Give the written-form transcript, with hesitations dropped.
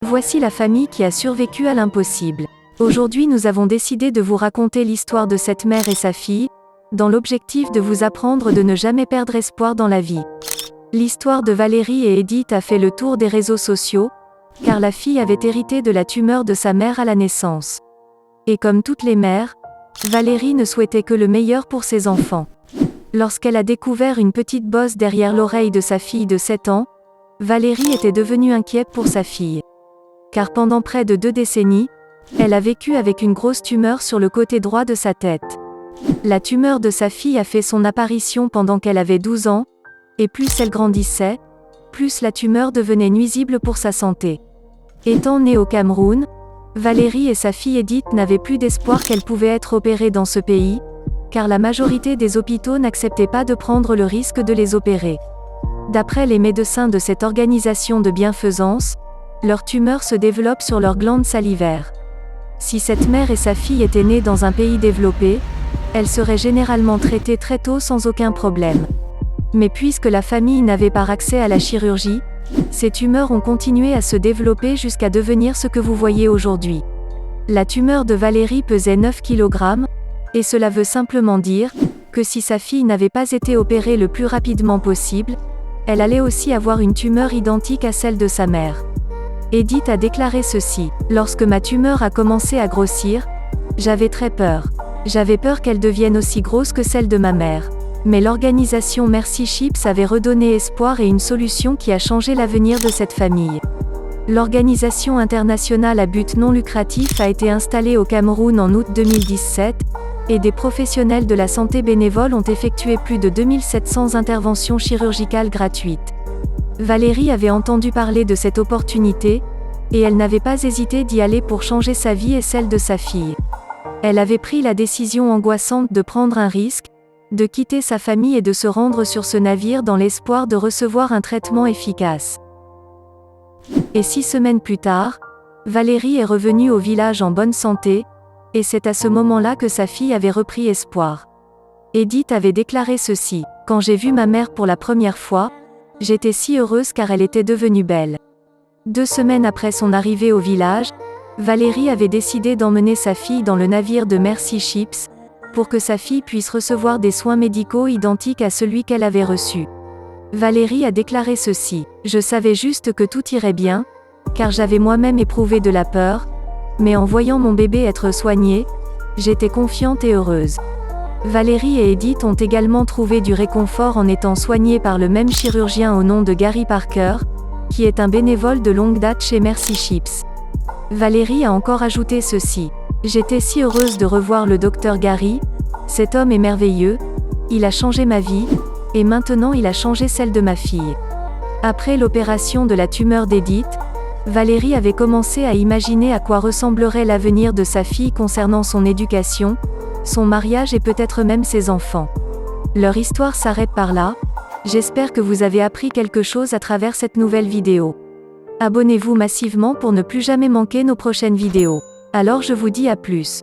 Voici la famille qui a survécu à l'impossible. Aujourd'hui nous avons décidé de vous raconter l'histoire de cette mère et sa fille, dans l'objectif de vous apprendre de ne jamais perdre espoir dans la vie. L'histoire de Valérie et Edith a fait le tour des réseaux sociaux, car la fille avait hérité de la tumeur de sa mère à la naissance. Et comme toutes les mères, Valérie ne souhaitait que le meilleur pour ses enfants. Lorsqu'elle a découvert une petite bosse derrière l'oreille de sa fille de 7 ans, Valérie était devenue inquiète pour sa fille. Car pendant près de 2 décennies, elle a vécu avec une grosse tumeur sur le côté droit de sa tête. La tumeur de sa fille a fait son apparition pendant qu'elle avait 12 ans, et plus elle grandissait, plus la tumeur devenait nuisible pour sa santé. Étant née au Cameroun, Valérie et sa fille Edith n'avaient plus d'espoir qu'elle pouvait être opérée dans ce pays, car la majorité des hôpitaux n'acceptaient pas de prendre le risque de les opérer. D'après les médecins de cette organisation de bienfaisance, leur tumeur se développe sur leurs glandes salivaires. Si cette mère et sa fille étaient nées dans un pays développé, elles seraient généralement traitées très tôt sans aucun problème. Mais puisque la famille n'avait pas accès à la chirurgie, ces tumeurs ont continué à se développer jusqu'à devenir ce que vous voyez aujourd'hui. La tumeur de Valérie pesait 9 kg, et cela veut simplement dire que si sa fille n'avait pas été opérée le plus rapidement possible, elle allait aussi avoir une tumeur identique à celle de sa mère. Edith a déclaré ceci: « Lorsque ma tumeur a commencé à grossir, j'avais très peur. J'avais peur qu'elle devienne aussi grosse que celle de ma mère. Mais l'organisation Mercy Chips avait redonné espoir et une solution qui a changé l'avenir de cette famille. » L'organisation internationale à but non lucratif a été installée au Cameroun en août 2017, et des professionnels de la santé bénévoles ont effectué plus de 2700 interventions chirurgicales gratuites. Valérie avait entendu parler de cette opportunité, et elle n'avait pas hésité d'y aller pour changer sa vie et celle de sa fille. Elle avait pris la décision angoissante de prendre un risque, de quitter sa famille et de se rendre sur ce navire dans l'espoir de recevoir un traitement efficace. Et 6 semaines plus tard, Valérie est revenue au village en bonne santé, et c'est à ce moment-là que sa fille avait repris espoir. Edith avait déclaré ceci: « Quand j'ai vu ma mère pour la première fois, j'étais si heureuse car elle était devenue belle. » 2 semaines après son arrivée au village, Valérie avait décidé d'emmener sa fille dans le navire de Mercy Chips, pour que sa fille puisse recevoir des soins médicaux identiques à celui qu'elle avait reçu. Valérie a déclaré ceci: « Je savais juste que tout irait bien, car j'avais moi-même éprouvé de la peur, mais en voyant mon bébé être soigné, j'étais confiante et heureuse. » Valérie et Edith ont également trouvé du réconfort en étant soignées par le même chirurgien au nom de Gary Parker, qui est un bénévole de longue date chez Mercy Chips. Valérie a encore ajouté ceci: « J'étais si heureuse de revoir le docteur Gary, cet homme est merveilleux, il a changé ma vie, et maintenant il a changé celle de ma fille. » Après l'opération de la tumeur d'Edith, Valérie avait commencé à imaginer à quoi ressemblerait l'avenir de sa fille concernant son éducation, son mariage et peut-être même ses enfants. Leur histoire s'arrête par là. J'espère que vous avez appris quelque chose à travers cette nouvelle vidéo. Abonnez-vous massivement pour ne plus jamais manquer nos prochaines vidéos. Alors je vous dis à plus.